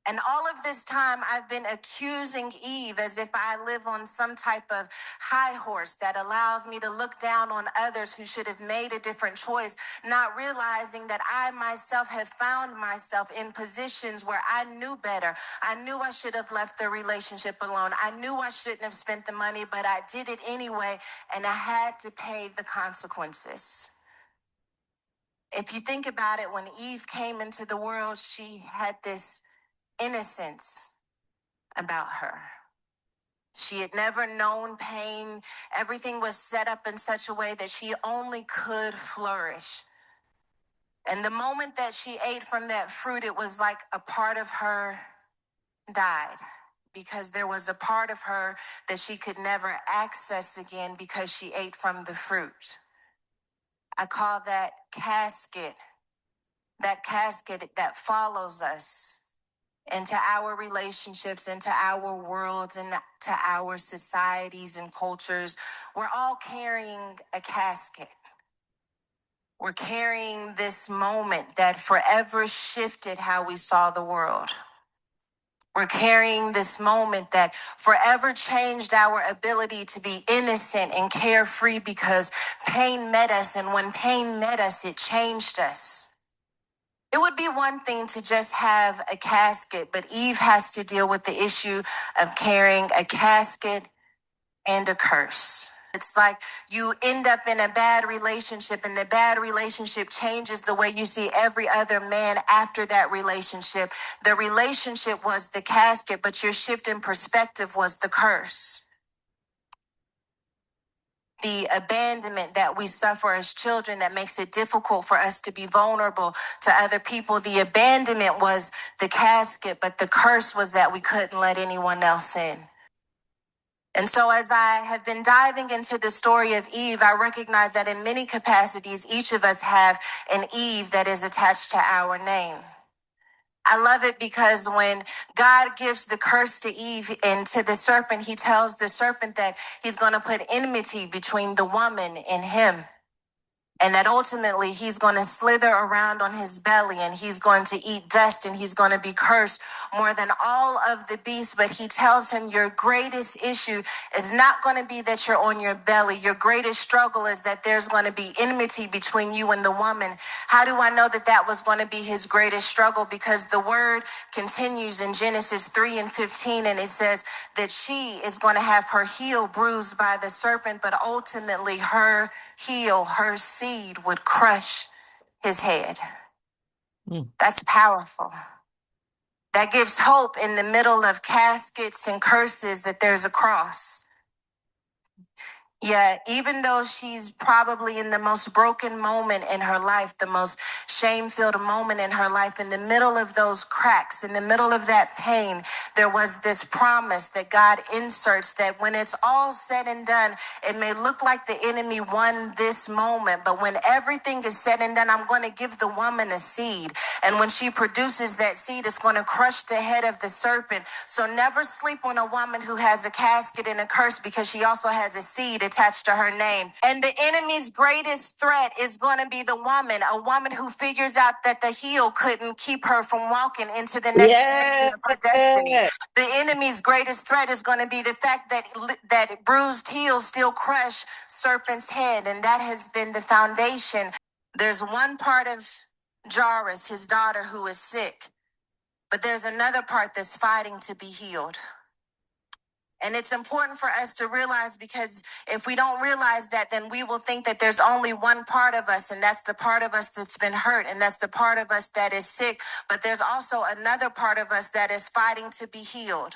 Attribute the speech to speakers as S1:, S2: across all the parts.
S1: And all of this time, I've been accusing Eve as if I live on some type of high horse that allows me to look down on others who should have made a different choice, not realizing that I myself have found myself in positions where I knew better. I knew I should have left the relationship alone. I knew I shouldn't have spent the money, but I did it anyway, and I had to pay the consequences. If you think about it, when Eve came into the world, she had this innocence about her. She had never known pain. Everything was set up in such a way that she only could flourish. And the moment that she ate from that fruit, it was like a part of her died, because there was a part of her that she could never access again because she ate from the fruit. I call that casket that follows us into our relationships, into our worlds, and to our societies and cultures. We're all carrying a casket. We're carrying this moment that forever shifted how we saw the world. We're carrying this moment that forever changed our ability to be innocent and carefree, because pain met us, and when pain met us, it changed us. It would be one thing to just have a casket, but Eve has to deal with the issue of carrying a casket and a curse. It's like you end up in a bad relationship, and the bad relationship changes the way you see every other man after that relationship. The relationship was the casket, but your shift in perspective was the curse. The abandonment that we suffer as children that makes it difficult for us to be vulnerable to other people. The abandonment was the casket, but the curse was that we couldn't let anyone else in. And so as I have been diving into the story of Eve, I recognize that in many capacities, each of us have an Eve that is attached to our name. I love it because when God gives the curse to Eve and to the serpent, he tells the serpent that he's going to put enmity between the woman and him. And that ultimately he's going to slither around on his belly, and he's going to eat dust, and he's going to be cursed more than all of the beasts. But he tells him, your greatest issue is not going to be that you're on your belly. Your greatest struggle is that there's going to be enmity between you and the woman. How do I know that that was going to be his greatest struggle? Because the word continues in Genesis 3:15, and it says that she is going to have her heel bruised by the serpent, but ultimately her seed would crush his head. That's powerful. That gives hope in the middle of caskets and curses, that there's a cross. Yeah, even though she's probably in the most broken moment in her life, the most shame-filled moment in her life, in the middle of those cracks, in the middle of that pain, there was this promise that God inserts, that when it's all said and done, it may look like the enemy won this moment, but when everything is said and done, I'm going to give the woman a seed. And when she produces that seed, it's going to crush the head of the serpent. So never sleep on a woman who has a casket and a curse, because she also has a seed attached to her name. And the enemy's greatest threat is going to be the woman, a woman who figures out that the heel couldn't keep her from walking into the next season of her destiny. The enemy's greatest threat is going to be the fact that bruised heels still crush serpent's head, and that has been the foundation. There's one part of Jairus, his daughter, who is sick, but there's another part that's fighting to be healed. And it's important for us to realize, because if we don't realize that, then we will think that there's only one part of us, and that's the part of us that's been hurt, and that's the part of us that is sick. But there's also another part of us that is fighting to be healed.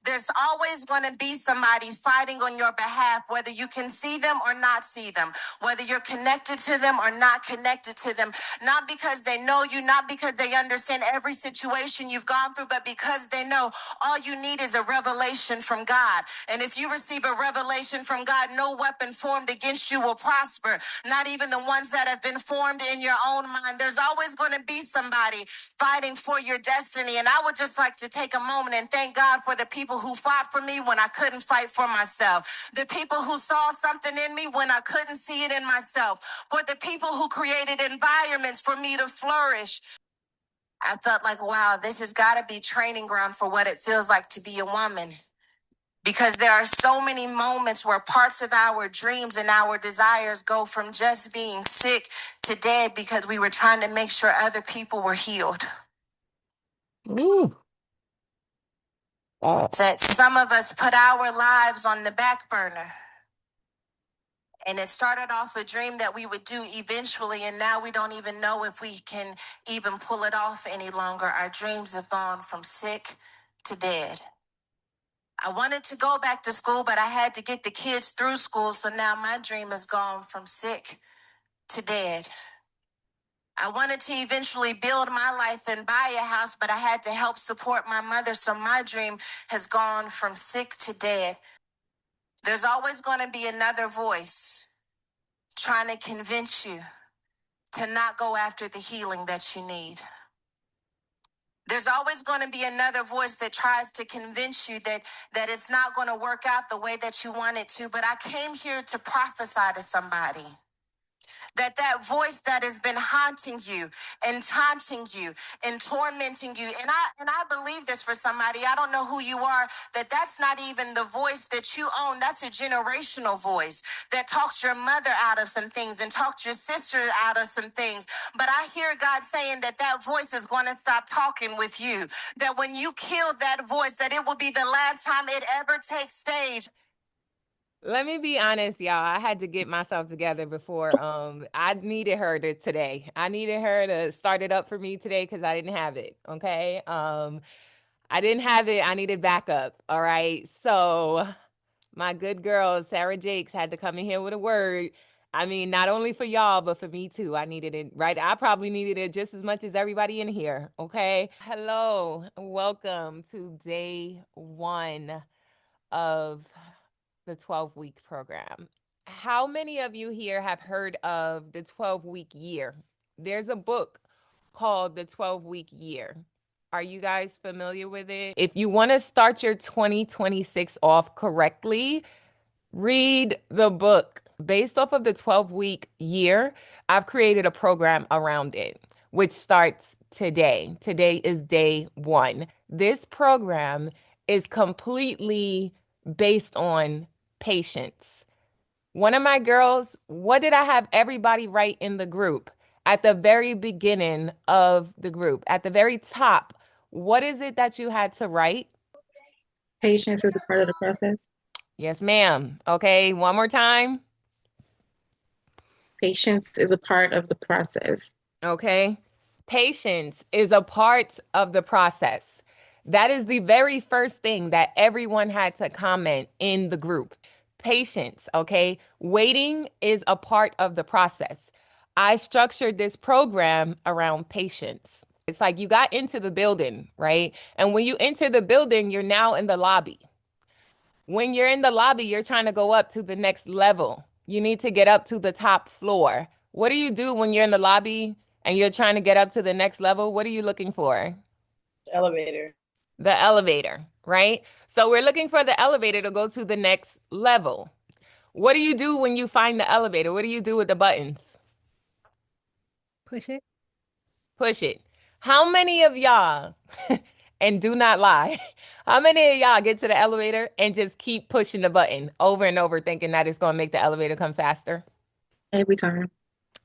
S1: There's always going to be somebody fighting on your behalf, whether you can see them or not see them, whether you're connected to them or not connected to them, not because they know you, not because they understand every situation you've gone through, but because they know all you need is a revelation from God. And if you receive a revelation from God, no weapon formed against you will prosper, not even the ones that have been formed in your own mind. There's always going to be somebody fighting for your destiny. And I would just like to take a moment and thank God for the people who fought for me when I couldn't fight for myself, the people who saw something in me when I couldn't see it in myself, for the people who created environments for me to flourish. I felt like, wow, this has got to be training ground for what it feels like to be a woman. Because there are so many moments where parts of our dreams and our desires go from just being sick to dead because we were trying to make sure other people were healed.
S2: Ooh.
S1: That some of us put our lives on the back burner. And it started off a dream that we would do eventually, and now we don't even know if we can even pull it off any longer. Our dreams have gone from sick to dead. I wanted to go back to school, but I had to get the kids through school, so now my dream has gone from sick to dead. I wanted to eventually build my life and buy a house, but I had to help support my mother, so my dream has gone from sick to dead. There's always going to be another voice trying to convince you to not go after the healing that you need. There's always going to be another voice that tries to convince you that it's not going to work out the way that you want it to. But I came here to prophesy to somebody that voice that has been haunting you and taunting you and tormenting you. And I believe this for somebody. I don't know who you are, that's not even the voice that you own. That's a generational voice that talks your mother out of some things and talks your sister out of some things. But I hear God saying that voice is going to stop talking with you. That when you kill that voice, that it will be the last time it ever takes stage.
S2: Let me be honest, y'all. I had to get myself together before I needed her today. I needed her to start it up for me today because I didn't have it. Okay. I didn't have it. I needed backup. All right. So my good girl, Sarah Jakes, had to come in here with a word. I mean, not only for y'all, but for me too. I needed it, right? I probably needed it just as much as everybody in here. Okay. Hello. Welcome to day 1 of the 12-week program. How many of you here have heard of the 12-week year? There's a book called The 12-Week Year. Are you guys familiar with it? If you want to start your 2026 off correctly, read the book. Based off of the 12-week year, I've created a program around it, which starts today. Today is day 1. This program is completely based on patience. One of my girls, what did I have everybody write in the group? At the very beginning of the group, at the very top, what is it that you had to write?
S3: Patience is a part of the process.
S2: Yes, ma'am. Okay, one more time.
S3: Patience is a part of the process.
S2: Okay. Patience is a part of the process. That is the very first thing that everyone had to comment in the group. Patience, okay? Waiting is a part of the process. I structured this program around patience. It's like you got into the building, right? And when you enter the building, you're now in the lobby. When you're in the lobby, you're trying to go up to the next level. You need to get up to the top floor. What do you do when you're in the lobby and you're trying to get up to the next level? What are you looking for?
S4: Elevator.
S2: The elevator, right? So we're looking for the elevator to go to the next level. What do you do when you find the elevator? What do you do with the buttons?
S4: Push it.
S2: Push it. How many of y'all, and do not lie, how many of y'all get to the elevator and just keep pushing the button over and over thinking that it's going to make the elevator come faster?
S3: Every time.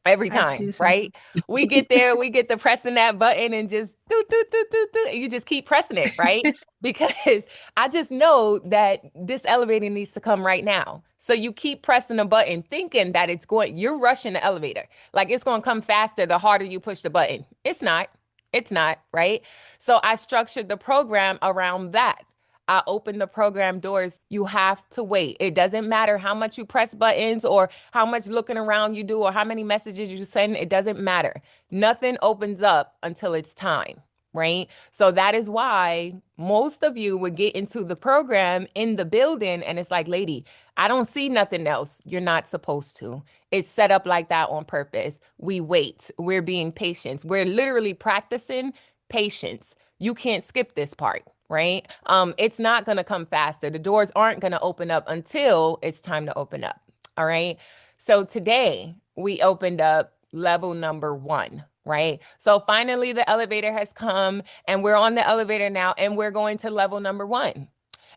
S2: Every time, right? We get there, we get to pressing that button and just do, do, do, do, do. You just keep pressing it, right? Because I just know that this elevator needs to come right now. So you keep pressing the button thinking that you're rushing the elevator. Like it's going to come faster the harder you push the button. It's not. It's not, right? So I structured the program around that. I open the program doors. You have to wait. It doesn't matter how much you press buttons or how much looking around you do or how many messages you send. It doesn't matter. Nothing opens up until it's time, right? So that is why most of you would get into the program in the building and it's like, lady, I don't see nothing else. You're not supposed to. It's set up like that on purpose. We wait. We're being patient. We're literally practicing patience. You can't skip this part, right? It's not going to come faster. The doors aren't going to open up until it's time to open up. All right. So today we opened up level number 1, right? So finally, the elevator has come and we're on the elevator now and we're going to level number 1.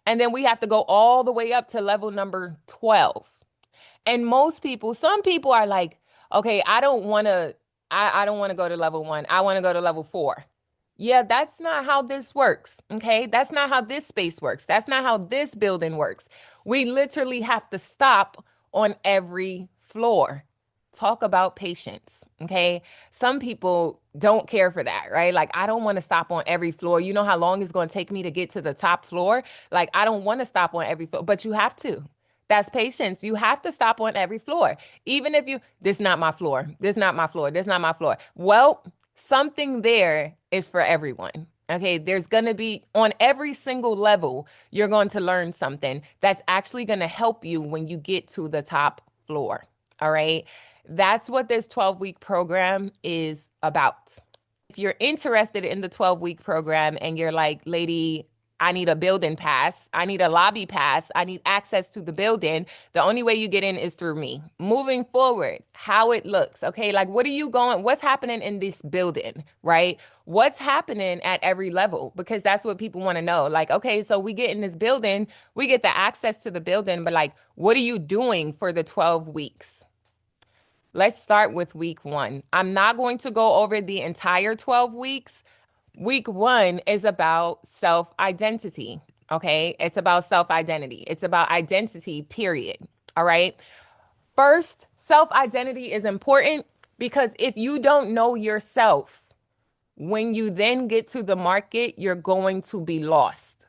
S2: And then we have to go all the way up to level number 12. And most people, some people are like, okay, I don't want to go to level 1. I want to go to level 4. Yeah, that's not how this works. Okay. That's not how this space works. That's not how this building works. We literally have to stop on every floor. Talk about patience. Okay. Some people don't care for that, right? Like, I don't want to stop on every floor. You know how long it's going to take me to get to the top floor? Like, I don't want to stop on every floor, but you have to. That's patience. You have to stop on every floor. Even if this not my floor. This not my floor. This not my floor. Well, something there is for everyone. Okay, there's going to be on every single level, you're going to learn something that's actually going to help you when you get to the top floor. All right. That's what this 12-week program is about. If you're interested in the 12-week program and you're like, lady, I need a building pass, I need a lobby pass, I need access to the building, the only way you get in is through me. Moving forward, how it looks, okay? Like, what's happening in this building, right? What's happening at every level? Because that's what people want to know. Like, okay, so we get in this building, we get the access to the building, but like, what are you doing for the 12 weeks? Let's start with week 1. I'm not going to go over the entire 12 weeks. Week 1 is about self-identity, okay? It's about self-identity. It's about identity, period, all right? First, self-identity is important because if you don't know yourself, when you then get to the market, you're going to be lost.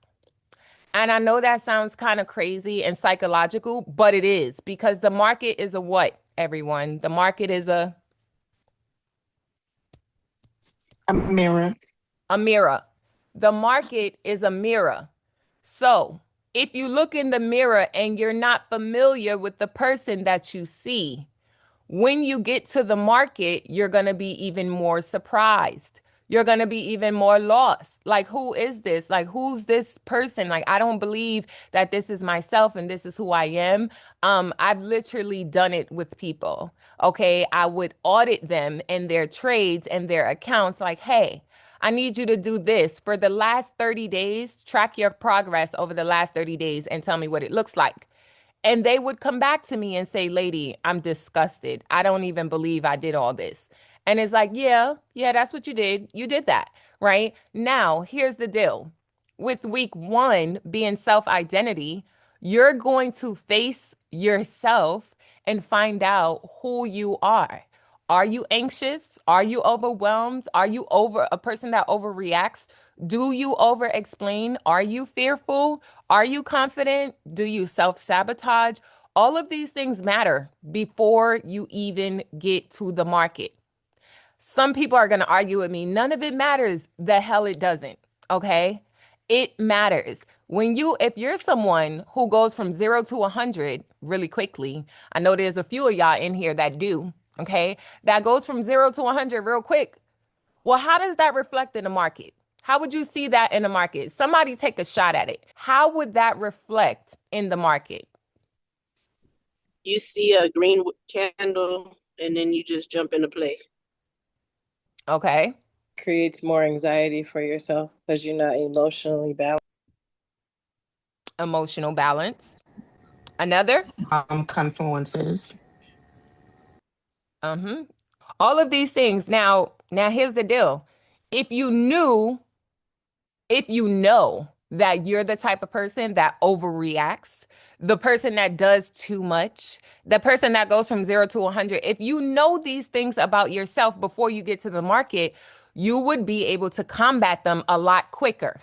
S2: And I know that sounds kind of crazy and psychological, but it is, because the market is a what, everyone? The market is a
S4: mirror.
S2: A mirror. The market is a mirror. So if you look in the mirror and you're not familiar with the person that you see, when you get to the market, you're going to be even more surprised. You're going to be even more lost. Like, who is this? Like, who's this person? Like, I don't believe that this is myself and this is who I am. I've literally done it with people. Okay. I would audit them and their trades and their accounts. Like, hey, I need you to do this for the last 30 days. Track your progress over the last 30 days and tell me what it looks like. And they would come back to me and say, lady, I'm disgusted. I don't even believe I did all this. And it's like, yeah, that's what you did. You did that, right? Now, here's the deal. With week 1 being self-identity, you're going to face yourself and find out who you are. Are you anxious? Are you overwhelmed? Are you a person that overreacts? Do you over-explain? Are you fearful? Are you confident? Do you self-sabotage? All of these things matter before you even get to the market. Some people are going to argue with me. None of it matters. The hell it doesn't. Okay? It matters. If you're someone who goes from 0 to 100 really quickly, I know there's a few of y'all in here that do. Okay, that goes from 0 to 100 real quick. Well, how does that reflect in the market? How would you see that in the market? Somebody take a shot at it. How would that reflect in the market?
S4: You see a green candle and then you just jump into play.
S2: Okay.
S5: Creates more anxiety for yourself because you're not emotionally balanced.
S2: Emotional balance. Another?
S6: Confluences.
S2: All of these things. Now here's the deal. If you know that you're the type of person that overreacts, the person that does too much, the person that goes from 0 to 100, if you know these things about yourself before you get to the market, you would be able to combat them a lot quicker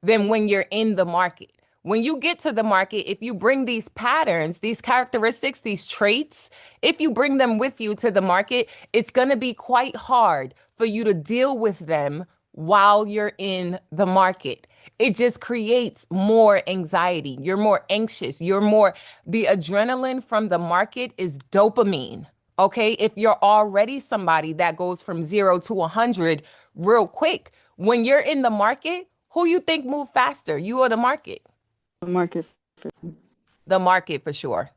S2: than when you're in the market. When you get to the market, if you bring these patterns, these characteristics, these traits, if you bring them with you to the market, it's going to be quite hard for you to deal with them while you're in the market. It just creates more anxiety. You're more anxious. The adrenaline from the market is dopamine. Okay. If you're already somebody that goes from 0 to 100 real quick, when you're in the market, who you think move faster, you or the market?
S7: The market.
S2: The market for sure.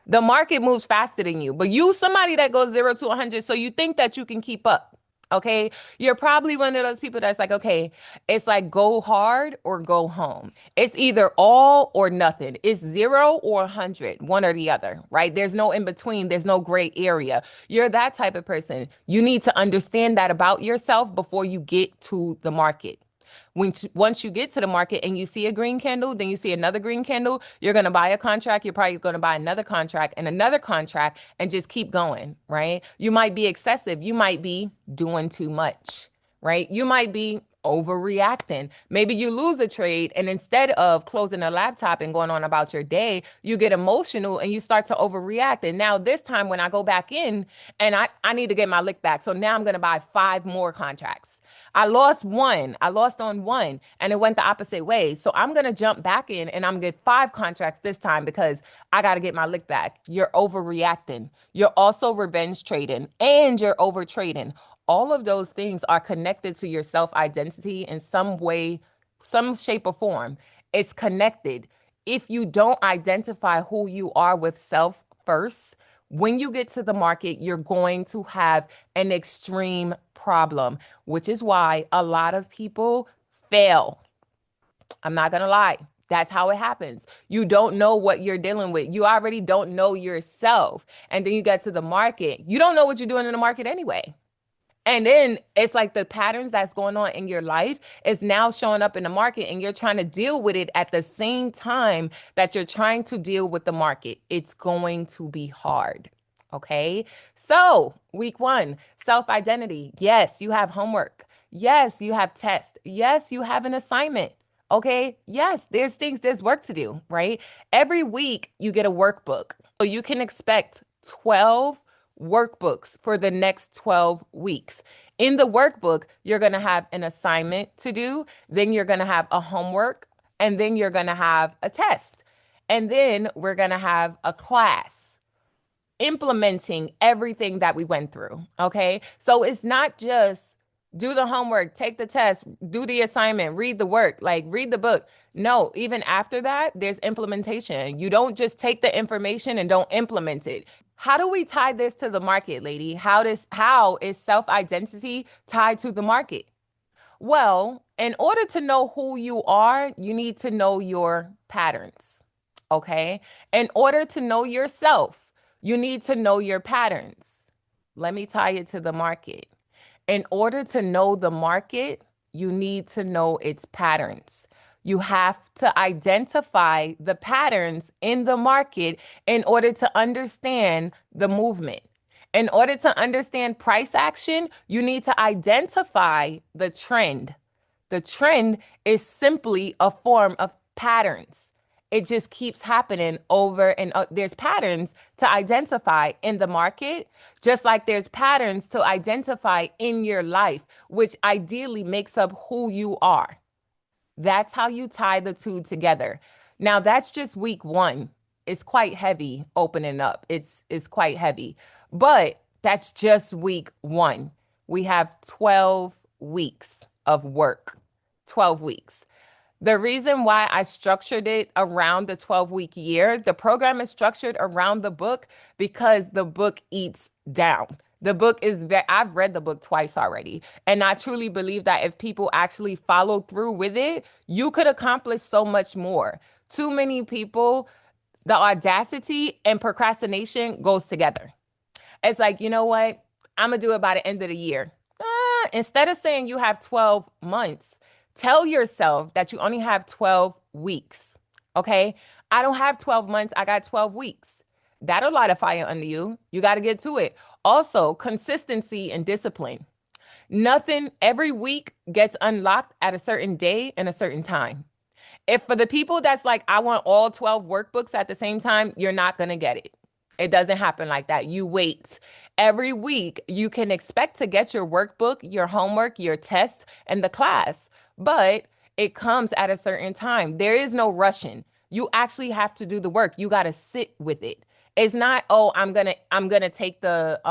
S2: The market moves faster than you, but you somebody that goes 0 to 100, so you think that you can keep up. Okay. You're probably one of those people that's like, okay, it's like go hard or go home. It's either all or nothing. It's 0 or 100, one or the other, right? There's no in between. There's no gray area. You're that type of person. You need to understand that about yourself before you get to the market. Once you get to the market and you see a green candle, then you see another green candle, you're going to buy a contract. You're probably going to buy another contract and just keep going, right? You might be excessive. You might be doing too much, right? You might be overreacting. Maybe you lose a trade and instead of closing a laptop and going on about your day, you get emotional and you start to overreact. And now this time when I go back in and I need to get my lick back. So now I'm going to buy 5 more contracts. I lost on one and it went the opposite way. So I'm going to jump back in and I'm going to get 5 contracts this time because I got to get my lick back. You're overreacting. You're also revenge trading and you're over trading. All of those things are connected to your self-identity in some way, some shape or form. It's connected. If you don't identify who you are with self first, when you get to the market, you're going to have an extreme problem, which is why a lot of people fail. I'm not going to lie. That's how it happens. You don't know what you're dealing with. You already don't know yourself. And then you get to the market. You don't know what you're doing in the market anyway. And then it's like the patterns that's going on in your life is now showing up in the market and you're trying to deal with it at the same time that you're trying to deal with the market. It's going to be hard. Okay. So week 1, self-identity. Yes, you have homework. Yes, you have tests. Yes, you have an assignment. Okay. Yes, there's work to do, right? Every week you get a workbook. So you can expect 12 workbooks for the next 12 weeks. In the workbook, you're going to have an assignment to do, then you're going to have a homework, and then you're going to have a test. And then we're going to have a class implementing everything that we went through. Okay. So it's not just do the homework, take the test, do the assignment, read the work, like read the book. No, even after that, there's implementation. You don't just take the information and don't implement it. How do we tie this to the market, lady? How is self-identity tied to the market? Well, in order to know who you are, you need to know your patterns. Okay. In order to know yourself, you need to know your patterns. Let me tie it to the market. In order to know the market, you need to know its patterns. You have to identify the patterns in the market in order to understand the movement. In order to understand price action, you need to identify the trend. The trend is simply a form of patterns. It just keeps happening over and there's patterns to identify in the market, just like there's patterns to identify in your life, which ideally makes up who you are. That's how you tie the two together. Now, that's just week 1. It's quite heavy opening up. It's quite heavy, but that's just week 1. We have 12 weeks of work, 12 weeks. The reason why I structured it around the 12-week year, the program is structured around the book because the book eats down. The book is I've read the book twice already. And I truly believe that if people actually follow through with it, you could accomplish so much more. Too many people, the audacity and procrastination goes together. It's like, you know what? I'm going to do it by the end of the year. Instead of saying you have 12 months, tell yourself that you only have 12 weeks. Okay. I don't have 12 months. I got 12 weeks. That'll light a fire under you. You got to get to it. Also, consistency and discipline. Nothing every week gets unlocked at a certain day and a certain time. If for the people that's like, I want all 12 workbooks at the same time, you're not going to get it. It doesn't happen like that. You wait. Every week, you can expect to get your workbook, your homework, your tests, and the class, but it comes at a certain time. There is no rushing. You actually have to do the work. You got to sit with it. It's not, oh, I'm gonna take the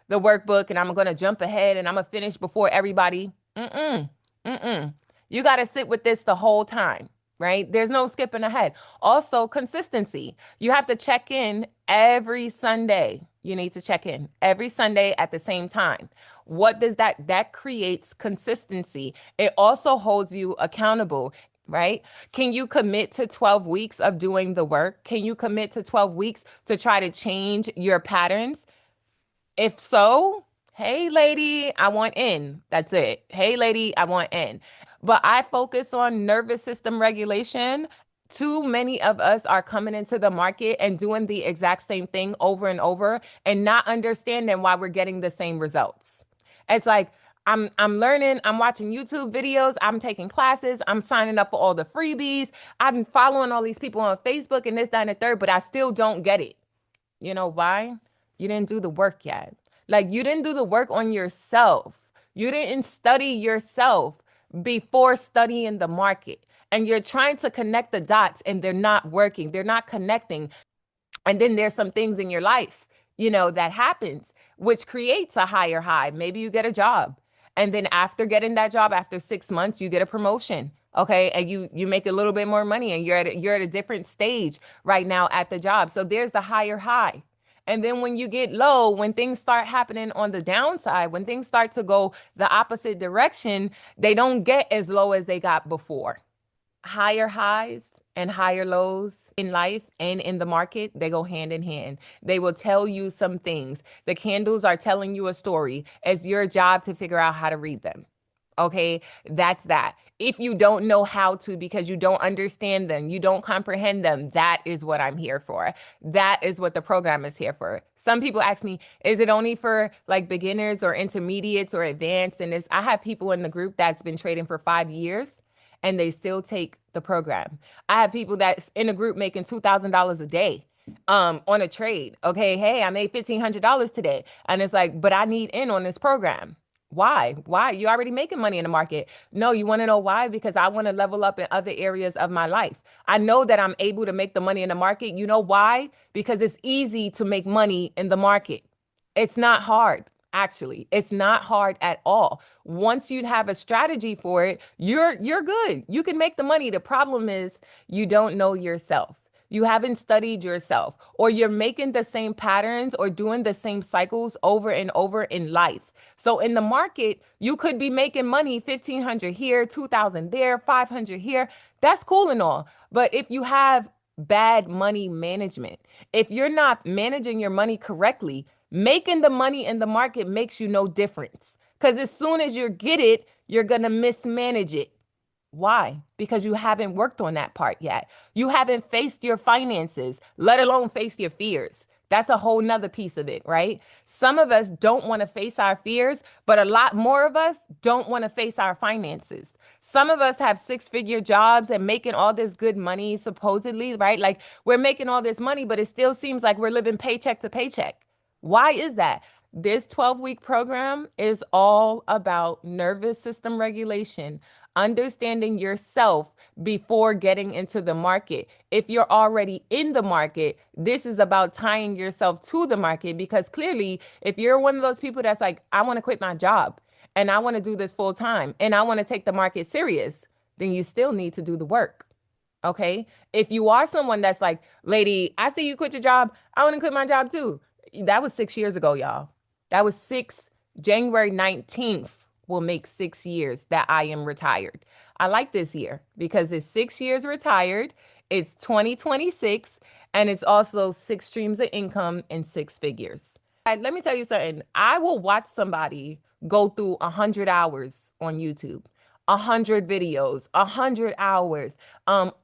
S2: workbook and I'm gonna jump ahead and I'm gonna finish before everybody. You got to sit with this the whole time, right? There's no skipping ahead. Also, consistency. You have to check in every Sunday. You need to check in every Sunday at the same time. What does that creates consistency. It also holds you accountable, right? Can you commit to 12 weeks of doing the work? Can you commit to 12 weeks to try to change your patterns? If so, hey, lady, I want in. That's it. Hey, lady, I want in. But I focus on nervous system regulation. Too many of us are coming into the market and doing the exact same thing over and over and not understanding why we're getting the same results. It's like, I'm learning, I'm watching YouTube videos, I'm taking classes, I'm signing up for all the freebies, I'm following all these people on Facebook and this, that, and the third, but I still don't get it. You know why? You didn't do the work yet. Like, you didn't do the work on yourself. You didn't study yourself before studying the market. And you're trying to connect the dots and they're not working. They're not connecting. And then there's some things in your life, that happens, which creates a higher high. Maybe you get a job. And then after getting that job, after 6 months, you get a promotion. Okay. And you make a little bit more money and you're at a different stage right now at the job. So there's the higher high. And then when you get low, when things start happening on the downside, when things start to go the opposite direction, they don't get as low as they got before. Higher highs and higher lows in life and in the market, they go hand in hand. They will tell you some things. The candles are telling you a story. It's your job to figure out how to read them. Okay, that's that. If you don't know how to because you don't understand them, you don't comprehend them, that is what I'm here for. That is what the program is here for. Some people ask me, is it only for like beginners or intermediates or advanced? And I have people in the group that's been trading for 5 years and they still take the program. I have people that's in a group making $2,000 a day on a trade. Okay, hey, I made $1,500 today. And it's like, but I need in on this program. Why? You're already making money in the market. No, you want to know why? Because I want to level up in other areas of my life. I know that I'm able to make the money in the market. You know why? Because it's easy to make money in the market. It's not hard. Actually, it's not hard at all. Once you have a strategy for it, you're good. You can make the money. The problem is you don't know yourself. You haven't studied yourself, or you're making the same patterns or doing the same cycles over and over in life. So in the market, you could be making money 1,500 here, 2,000 there, 500 here. That's cool and all. But if you have bad money management, if you're not managing your money correctly, making the money in the market makes you no difference. Because as soon as you get it, you're going to mismanage it. Why? Because you haven't worked on that part yet. You haven't faced your finances, let alone face your fears. That's a whole nother piece of it, right? Some of us don't want to face our fears, but a lot more of us don't want to face our finances. Some of us have 6-figure jobs and making all this good money, supposedly, right? Like, we're making all this money, but it still seems like we're living paycheck to paycheck. Why is that? This 12-week program is all about nervous system regulation, understanding yourself before getting into the market. If you're already in the market, this is about tying yourself to the market, because clearly, if you're one of those people that's like, I want to quit my job and I want to do this full time and I want to take the market serious, then you still need to do the work. Okay. If you are someone that's like, lady, I see you quit your job, I want to quit my job too. That was 6 years ago, y'all. That was January 19th will make 6 years that I am retired. I like this year because it's 6 years retired. It's 2026. And it's also 6 streams of income and 6 figures. Let me tell you something. I will watch somebody go through 100 hours on YouTube. 100 videos, 100 hours,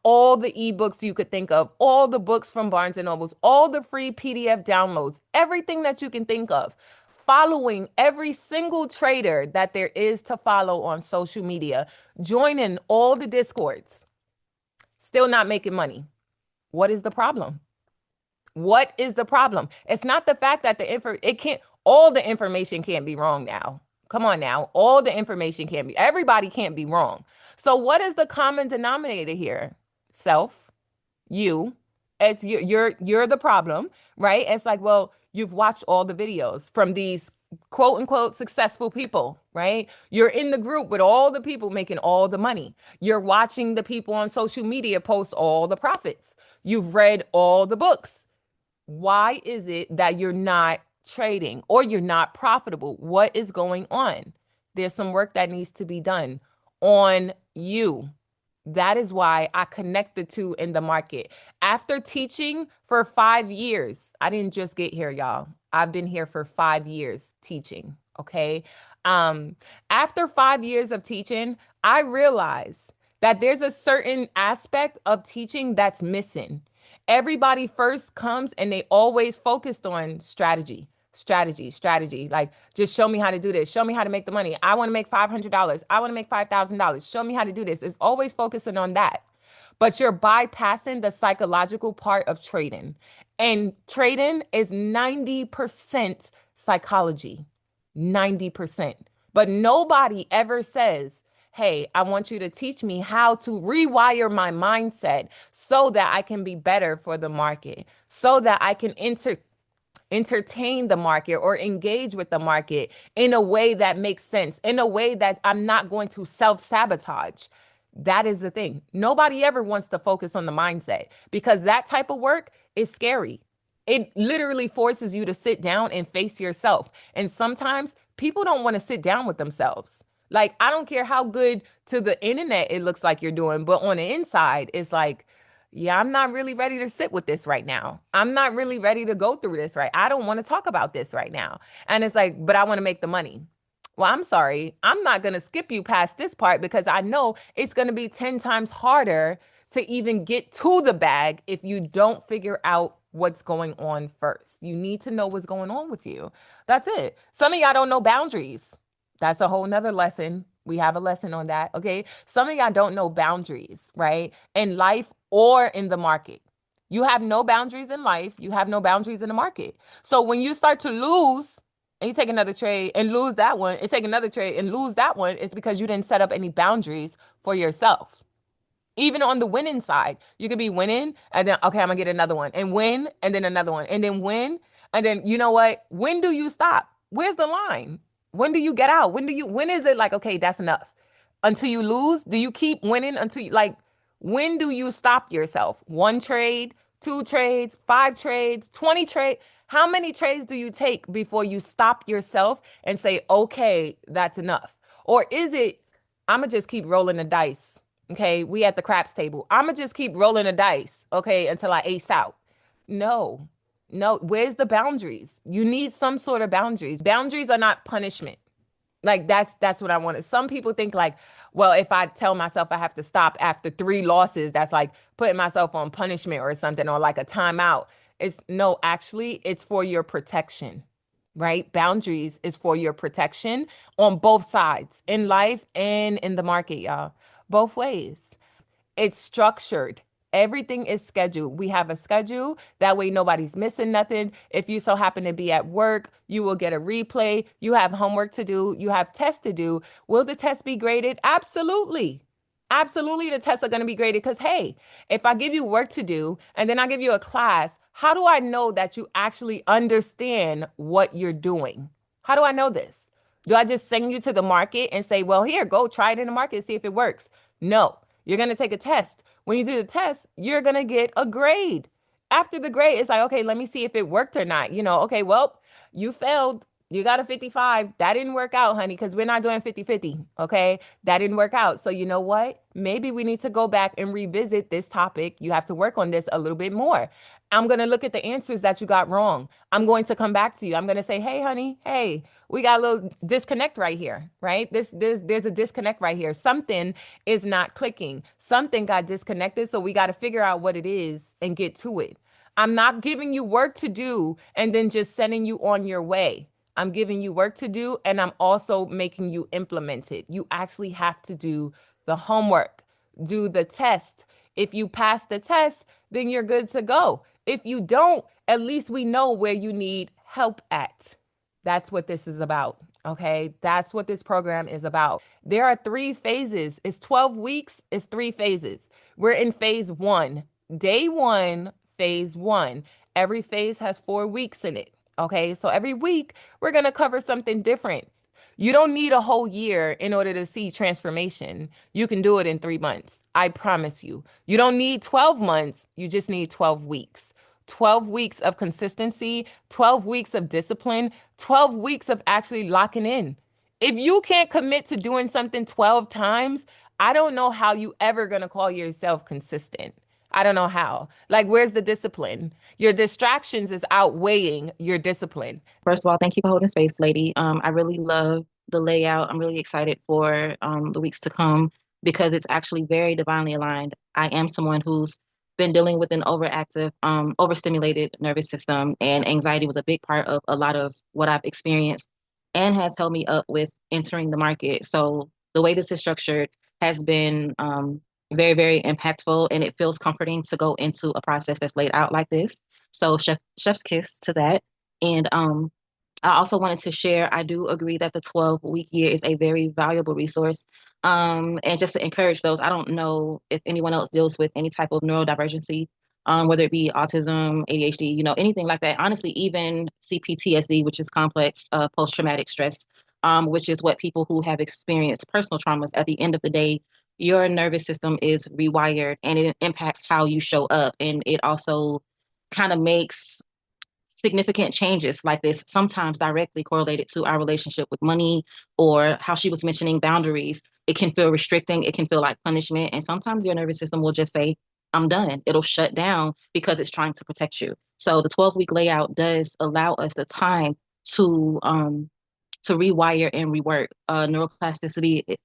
S2: all the ebooks you could think of, all the books from Barnes and Nobles, all the free PDF downloads, everything that you can think of, following every single trader that there is to follow on social media, joining all the Discords, still not making money. What is the problem? What is the problem? It's not the fact that all the information can't be wrong now. Come on now. All the information everybody can't be wrong. So what is the common denominator here? Self, you, as you're the problem, right? It's like, well, you've watched all the videos from these quote unquote successful people, right? You're in the group with all the people making all the money. You're watching the people on social media post all the profits. You've read all the books. Why is it that you're not trading or you're not profitable. What is going on? There's some work that needs to be done on you. That is why I connect the two in the market. After teaching for 5 years, I didn't just get here, y'all. I've been here for 5 years teaching, okay? After 5 years of teaching, I realized that there's a certain aspect of teaching that's missing. Everybody first comes and they always focused on strategy. Like, just show me how to do this. Show me how to make the money. I want to make $500. I want to make $5,000. Show me how to do this. It's always focusing on that. But you're bypassing the psychological part of trading. And trading is 90% psychology, 90%. But nobody ever says, hey, I want you to teach me how to rewire my mindset so that I can be better for the market, so that I can entertain the market or engage with the market in a way that makes sense, in a way that I'm not going to self-sabotage. That is the thing. Nobody ever wants to focus on the mindset because that type of work is scary. It literally forces you to sit down and face yourself. And sometimes people don't want to sit down with themselves. Like, I don't care how good to the internet it looks like you're doing, but on the inside, it's like, yeah, I'm not really ready to sit with this right now. I'm not really ready to go through this, right? I don't want to talk about this right now. And it's like, but I want to make the money. Well, I'm sorry. I'm not going to skip you past this part because I know it's going to be 10 times harder to even get to the bag if you don't figure out what's going on first. You need to know what's going on with you. That's it. Some of y'all don't know boundaries. That's a whole nother lesson. We have a lesson on that. Okay. Some of y'all don't know boundaries, right? In life or in the market. You have no boundaries in life. You have no boundaries in the market. So when you start to lose and you take another trade and lose that one, and take another trade and lose that one, it's because you didn't set up any boundaries for yourself. Even on the winning side, you could be winning and then, okay, I'm gonna get another one and win and then another one and then win. And then, you know what? When do you stop? Where's the line? When do you get out? When is it like, okay, that's enough? Until you lose? Do you keep winning until you, like, when do you stop yourself? 1 trade, 2 trades, 5 trades, 20 trades? How many trades do you take before you stop yourself and say, okay, that's enough? Or is it, I'm going to just keep rolling the dice. Okay, we at the craps table. I'm going to just keep rolling the dice, okay, until I ace out. No, where's the boundaries? You need some sort of boundaries. Boundaries are not punishment. Like, that's what I wanted. Some people think like, well, if I tell myself I have to stop after 3 losses, that's like putting myself on punishment or something, or like a timeout. Actually, it's for your protection, right? Boundaries is for your protection on both sides, in life and in the market, y'all. Both ways. It's structured. Everything is scheduled. We have a schedule. That way nobody's missing nothing. If you so happen to be at work, you will get a replay. You have homework to do. You have tests to do. Will the test be graded? Absolutely. Absolutely, the tests are going to be graded because, hey, if I give you work to do and then I give you a class, how do I know that you actually understand what you're doing? How do I know this? Do I just send you to the market and say, well, here, go try it in the market, see if it works? No, you're going to take a test. When you do the test, you're going to get a grade. After the grade, it's like, okay, let me see if it worked or not. Okay, well, you failed. You got a 55. That didn't work out, honey, because we're not doing 50-50. Okay, that didn't work out. So you know what? Maybe we need to go back and revisit this topic. You have to work on this a little bit more. I'm going to look at the answers that you got wrong. I'm going to come back to you. I'm going to say, hey, honey, hey, we got a little disconnect right here, right? There's a disconnect right here. Something is not clicking. Something got disconnected. So we got to figure out what it is and get to it. I'm not giving you work to do and then just sending you on your way. I'm giving you work to do, and I'm also making you implement it. You actually have to do the homework, do the test. If you pass the test, then you're good to go. If you don't, at least we know where you need help at. That's what this is about, okay? That's what this program is about. There are 3 phases. It's 12 weeks. It's 3 phases. We're in phase 1. Day 1, phase 1. Every phase has 4 weeks in it. Okay, so every week we're going to cover something different. You don't need a whole year in order to see transformation. You can do it in 3 months. I promise you. You don't need 12 months. You just need 12 weeks. 12 weeks of consistency, 12 weeks of discipline, 12 weeks of actually locking in. If you can't commit to doing something 12 times, I don't know how you ever going to call yourself consistent. I don't know how. Like, where's the discipline? Your distractions is outweighing your discipline.
S3: First of all, thank you for holding space, lady. I really love the layout. I'm really excited for the weeks to come because it's actually very divinely aligned. I am someone who's been dealing with an overactive, overstimulated nervous system, and anxiety was a big part of a lot of what I've experienced and has held me up with entering the market. So the way this is structured has been very, very impactful, and it feels comforting to go into a process that's laid out like this. So chef's kiss to that. And I also wanted to share, I do agree that the 12-week year is a very valuable resource. And just to encourage those, I don't know if anyone else deals with any type of neurodivergency, whether it be autism, ADHD, anything like that. Honestly, even CPTSD, which is complex post-traumatic stress, which is what people who have experienced personal traumas, at the end of the day, your nervous system is rewired and it impacts how you show up. And it also kind of makes significant changes like this, sometimes directly correlated to our relationship with money or how she was mentioning boundaries. It can feel restricting. It can feel like punishment. And sometimes your nervous system will just say, I'm done. It'll shut down because it's trying to protect you. So the 12-week layout does allow us the time to rewire and rework neuroplasticity.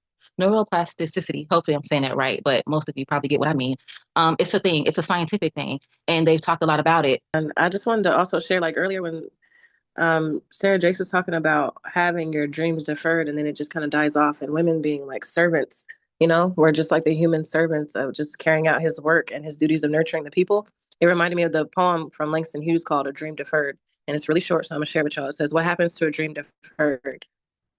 S3: Hopefully I'm saying that right, but most of you probably get what I mean. It's a thing. It's a scientific thing. And they've talked a lot about it.
S5: And I just wanted to also share, like earlier when Sarah Jakes was talking about having your dreams deferred and then it just kind of dies off, and women being like servants, we're just like the human servants of just carrying out his work and his duties of nurturing the people. It reminded me of the poem from Langston Hughes called A Dream Deferred. And it's really short, so I'm gonna share it with y'all. It says, what happens to a dream deferred?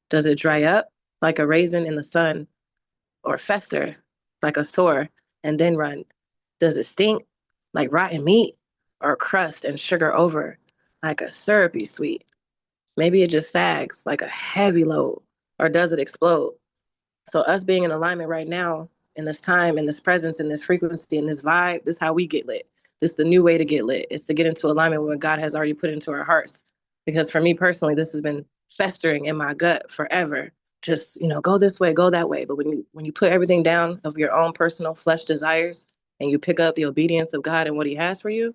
S5: Does it dry up like a raisin in the sun, or fester like a sore and then run? Does it stink like rotten meat, or crust and sugar over like a syrupy sweet? Maybe it just sags like a heavy load, or does it explode? So us being in alignment right now, in this time, in this presence, in this frequency, in this vibe, this is how we get lit. This is the new way to get lit. It's to get into alignment with what God has already put into our hearts. Because for me personally, this has been festering in my gut forever. Just, go this way, go that way. But when you put everything down of your own personal flesh desires and you pick up the obedience of God and what he has for you,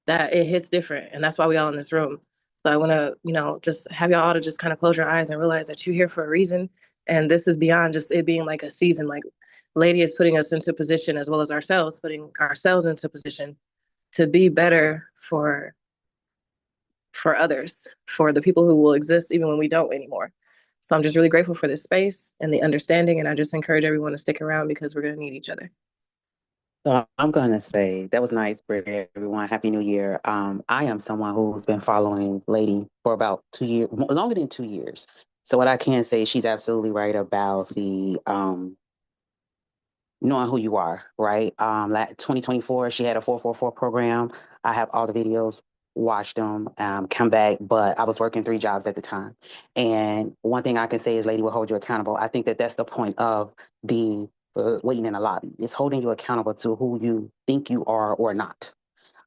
S5: that it hits different. And that's why we all in this room. So I want to, just have y'all all to just kind of close your eyes and realize that you're here for a reason. And this is beyond just it being like a season. Like Lady is putting us into position, as well as ourselves, putting ourselves into position to be better for others, for the people who will exist even when we don't anymore. So I'm just really grateful for this space and the understanding. And I just encourage everyone to stick around because we're going to need each other.
S7: So I'm gonna say that was nice for everyone. Happy New Year. I am someone who's been following Lady for about 2 years, longer than 2 years. So what I can say, she's absolutely right about the knowing who you are, right? 2024, she had a 444 program. I have all the videos, watched them, come back, but I was working 3 jobs at the time. And one thing I can say is Lady will hold you accountable. I think that that's the point of the waiting in the lobby. It's holding you accountable to who you think you are or not.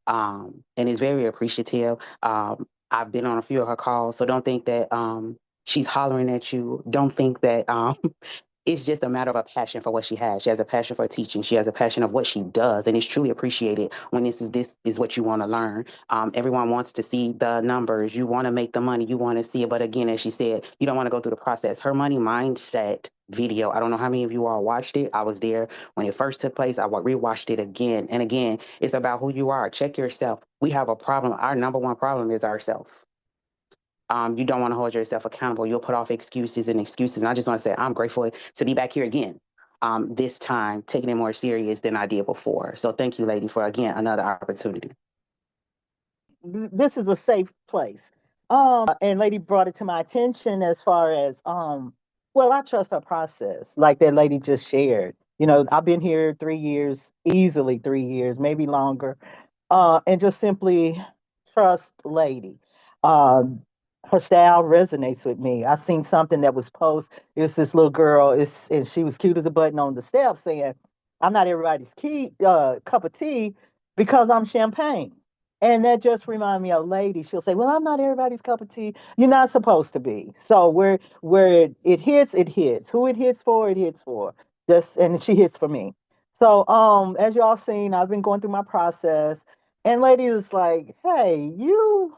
S7: And it's very appreciative. I've been on a few of her calls, so don't think that she's hollering at you. Don't think that it's just a matter of a passion for what she has. She has a passion for teaching. She has a passion of what she does, and it's truly appreciated when this is what you want to learn. Everyone wants to see the numbers. You want to make the money. You want to see it, but again, as she said, you don't want to go through the process. Her money mindset video. I don't know how many of you all watched it. I was there when it first took place. I rewatched it again and again. It's about who you are. Check yourself. We have a problem. Our number one problem is ourselves. You don't want to hold yourself accountable. You'll put off excuses and excuses. And I just want to say I'm grateful to be back here again. This time, taking it more serious than I did before. So thank you, Lady, for again another opportunity.
S8: This is a safe place. And Lady brought it to my attention as far as well, I trust her process, like that lady just shared. I've been here 3 years, easily 3 years, maybe longer, and just simply trust Lady. Her style resonates with me. I seen something that was posted. It's this little girl, and she was cute as a button on the step saying, I'm not everybody's cup of tea because I'm champagne. And that just reminded me of a lady. She'll say, "Well, I'm not everybody's cup of tea. You're not supposed to be." So where it hits, it hits. Who it hits for, it hits for. Just and she hits for me. So as y'all seen, I've been going through my process, and lady is like, "Hey, you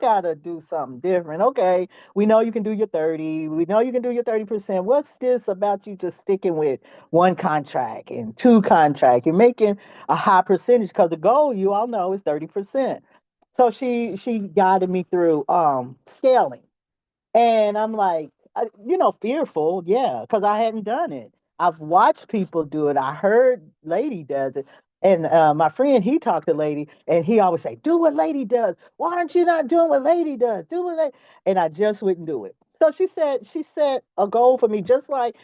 S8: gotta do something different. Okay, we know you can do your 30. We know you can do your 30%. What's this about you just sticking with one contract and two contract? You're making a high percentage because the goal you all know is 30%." So she guided me through scaling. And I'm like, fearful, yeah, because I hadn't done it. I've watched people do it. I heard Lady does it. And my friend, he talked to Lady, and he always say, "Do what Lady does. Why aren't you not doing what Lady does? Do what Lady." And I just wouldn't do it. So she set a goal for me, just like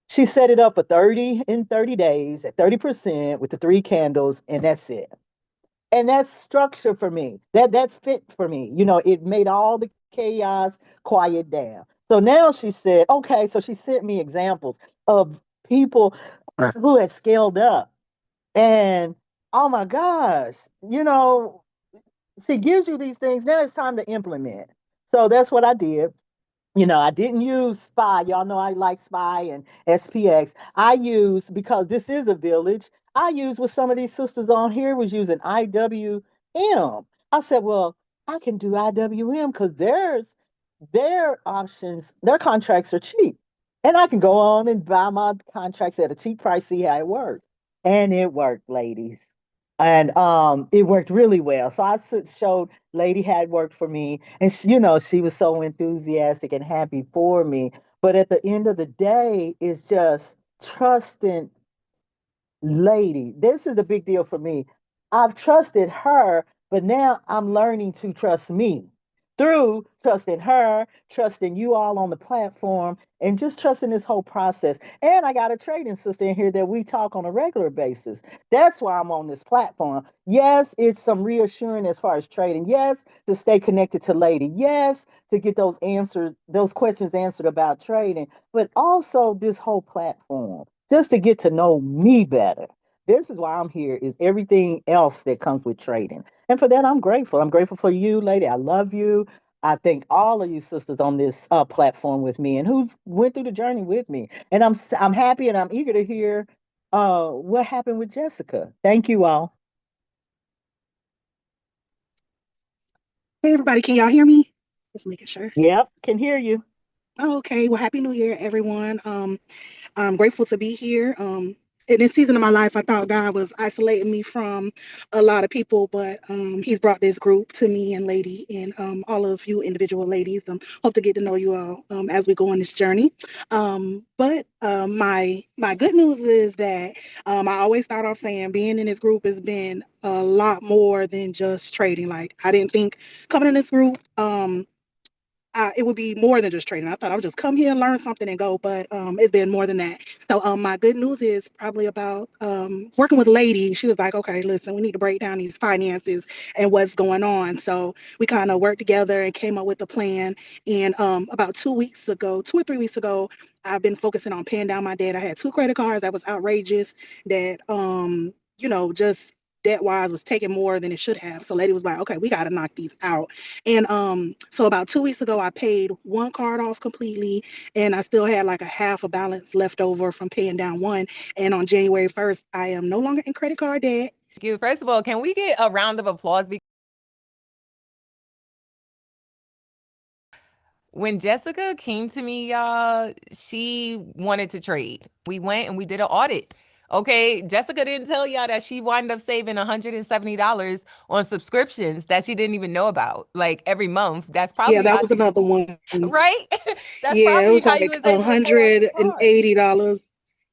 S8: she set it up for 30 in 30 days at 30% with the three candles, and that's it. And that's structure for me. That fit for me. It made all the chaos quiet down. So now she said, okay, so she sent me examples of people who had scaled up. And oh my gosh, she gives you these things. Now it's time to implement. So that's what I did. I didn't use SPY. Y'all know I like SPY and SPX. I use, because this is a village, I use what some of these sisters on here was using IWM. I said, well, I can do IWM because their options, their contracts are cheap. And I can go on and buy my contracts at a cheap price, see how it works. And it worked, ladies. And it worked really well. So showed Lady had worked for me, and she was so enthusiastic and happy for me. But at the end of the day, it's just trusting Lady. This is the big deal for me. I've trusted her, but now I'm learning to trust me through trusting her, trusting you all on the platform, and just trusting this whole process. And I got a trading sister in here that we talk on a regular basis. That's why I'm on this platform. Yes, it's some reassuring as far as trading. Yes, to stay connected to Lady. Yes, to get those answers, those questions answered about trading, but also this whole platform just to get to know me better. This is why I'm here, is everything else that comes with trading. And for that, I'm grateful. I'm grateful for you, Lady. I love you. I thank all of you sisters on this platform with me and who's went through the journey with me. And I'm happy and I'm eager to hear what happened with Jessica. Thank you all.
S9: Hey everybody, can y'all hear me? Just making sure.
S8: Yep, can hear you.
S9: Oh, okay. Well, happy New Year, everyone. I'm grateful to be here. In this season of my life, I thought God was isolating me from a lot of people, but He's brought this group to me and Lady and all of you individual ladies. Hope to get to know you all as we go on this journey. But my good news is that I always start off saying being in this group has been a lot more than just trading. Like I didn't think coming in this group. It would be more than just trading. I thought I would just come here, learn something, and go. But it's been more than that. So my good news is probably about working with Lady. She was like, okay, listen, we need to break down these finances and what's going on. So we kind of worked together and came up with a plan. And about 2 weeks ago, 2 or 3 weeks ago, I've been focusing on paying down my debt. I had two credit cards that was outrageous. That just debt wise was taking more than it should have. So Lady was like, okay, we got to knock these out. And so about 2 weeks ago, I paid one card off completely, and I still had like a half a balance left over from paying down one. And on January 1st, I am no longer in credit card debt.
S2: Thank you. First of all, can we get a round of applause? When Jessica came to me, y'all, she wanted to trade. We went and we did an audit. Okay, Jessica didn't tell y'all that she wound up saving $170 on subscriptions that she didn't even know about, like every month. That's probably
S9: Yeah, that was another one.
S2: right. That's
S9: Yeah, it
S2: probably
S9: was
S2: how you
S9: like
S2: was able to pay off the card.
S9: $180.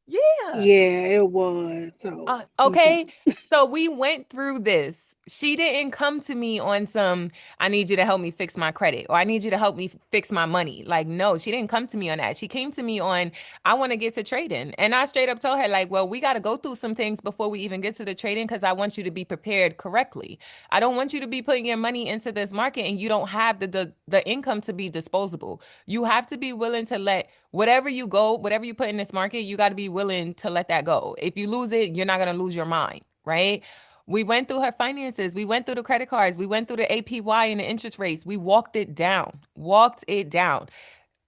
S2: Yeah.
S9: Yeah, it was. So
S2: Okay. So we went through this. She didn't come to me on some, I need you to help me fix my credit or I need you to help me fix my money. Like, no, she didn't come to me on that. She came to me on, I want to get to trading. And I straight up told her, like, well, we got to go through some things before we even get to the trading because I want you to be prepared correctly. I don't want you to be putting your money into this market and you don't have the income to be disposable. You have to be willing to let whatever you put in this market, you got to be willing to let that go. If you lose it, you're not going to lose your mind, right? We went through her finances. We went through the credit cards. We went through the APY and the interest rates. We walked it down. Walked it down.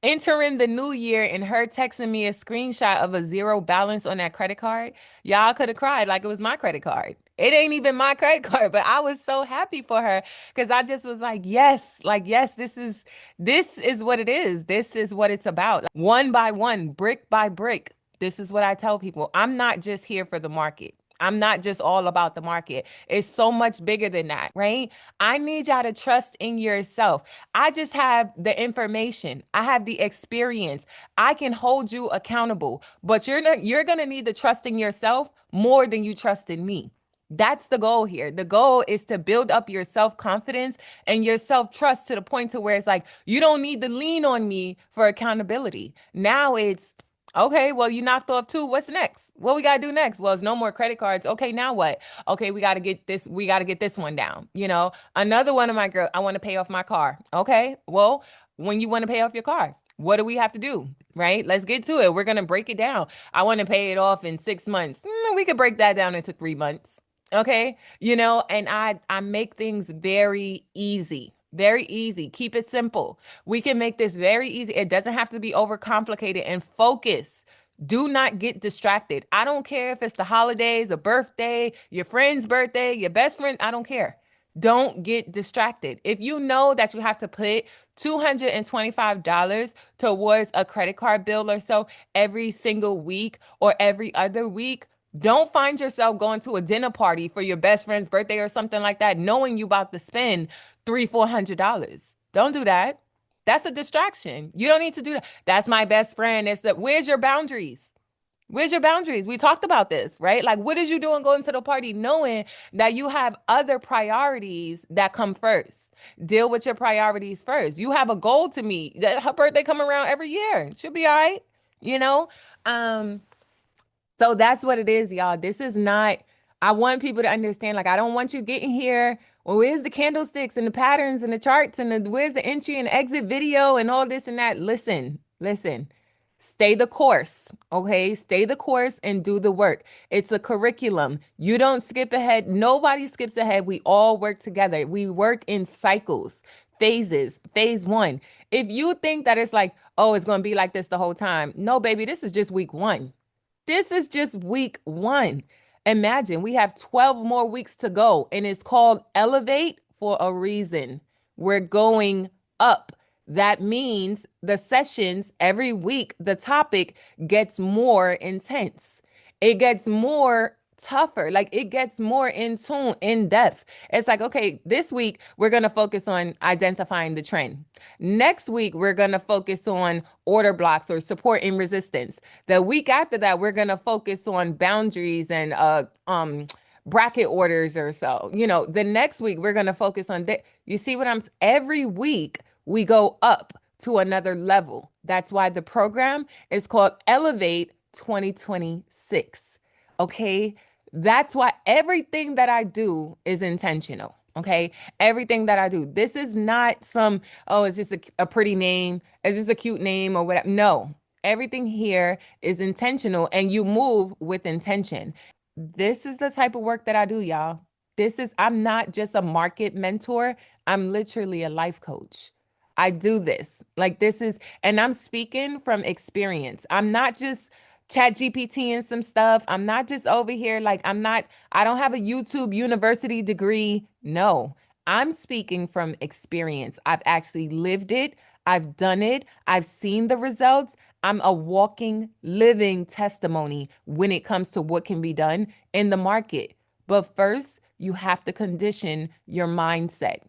S2: Entering the new year and her texting me a screenshot of a zero balance on that credit card, y'all could have cried like it was my credit card. It ain't even my credit card, but I was so happy for her because I just was like, yes, this is what it is. This is what it's about. One by one, brick by brick. This is what I tell people. I'm not just here for the market. I'm not just all about the market. It's so much bigger than that, right? I need y'all to trust in yourself. I just have the information. I have the experience. I can hold you accountable, but you're going to need to trust in yourself more than you trust in me. That's the goal here. The goal is to build up your self-confidence and your self-trust to the point to where it's like, you don't need to lean on me for accountability. Now it's, okay, well, you knocked off 2. What's next? What we got to do next? Well, it's no more credit cards. Okay, now what? Okay, we got to get this one down. Another one of my girls, I want to pay off my car. Okay, well, when you want to pay off your car, what do we have to do? Right? Let's get to it. We're going to break it down. I want to pay it off in 6 months. We could break that down into 3 months. Okay, and I make things very easy. Very easy. Keep it simple. We can make this very easy. It doesn't have to be overcomplicated, and focus. Do not get distracted. I don't care if it's the holidays, a birthday, your friend's birthday, your best friend. I don't care. Don't get distracted. If you know that you have to put $225 towards a credit card bill or so every single week or every other week, don't find yourself going to a dinner party for your best friend's birthday or something like that, knowing you about to spend $300-$400. Don't do that. That's a distraction. You don't need to do that. That's my best friend. Where's your boundaries? Where's your boundaries? We talked about this, right? Like, what is you doing going to the party knowing that you have other priorities that come first? Deal with your priorities first. You have a goal to meet. Her birthday come around every year. She'll be all right, So that's what it is, y'all. This is not, I want people to understand, like, I don't want you getting here. Well, where's the candlesticks and the patterns and the charts and where's the entry and exit video and all this and that? Listen, stay the course, okay? Stay the course and do the work. It's a curriculum. You don't skip ahead. Nobody skips ahead. We all work together. We work in cycles, phases. Phase 1. If you think that it's like, oh, it's going to be like this the whole time. No, baby, this is just week 1. This is just week 1. Imagine we have 12 more weeks to go, and it's called Elevate for a reason. We're going up. That means the sessions every week, the topic gets more intense. It gets more tougher. Like, it gets more in tune, in depth. It's like, okay, this week we're going to focus on identifying the trend. Next week, we're going to focus on order blocks or support and resistance. The week after that, we're going to focus on boundaries and bracket orders or so. The next week we're going to focus on that. You see what every week we go up to another level. That's why the program is called Elevate 2026. Okay, that's why everything that I do is intentional. Okay, everything that I do. This is not it's just a pretty name. It's just a cute name or whatever. No, everything here is intentional, and you move with intention. This is the type of work that I do, y'all. I'm not just a market mentor. I'm literally a life coach. I do this. And I'm speaking from experience. I'm not just ChatGPT and some stuff. I'm not just over here. I don't have a YouTube university degree. No, I'm speaking from experience. I've actually lived it. I've done it. I've seen the results. I'm a walking, living testimony when it comes to what can be done in the market. But first, you have to condition your mindset.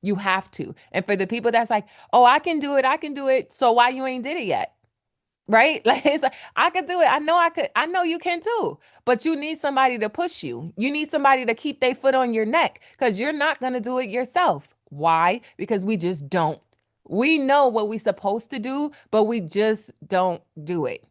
S2: You have to. And for the people that's like, oh, I can do it. So why you ain't did it yet? Right? It's like, I could do it. I know you can too. But you need somebody to push you. You need somebody to keep their foot on your neck, because you're not going to do it yourself. Why? Because we just don't. We know what we're supposed to do, but we just don't do it.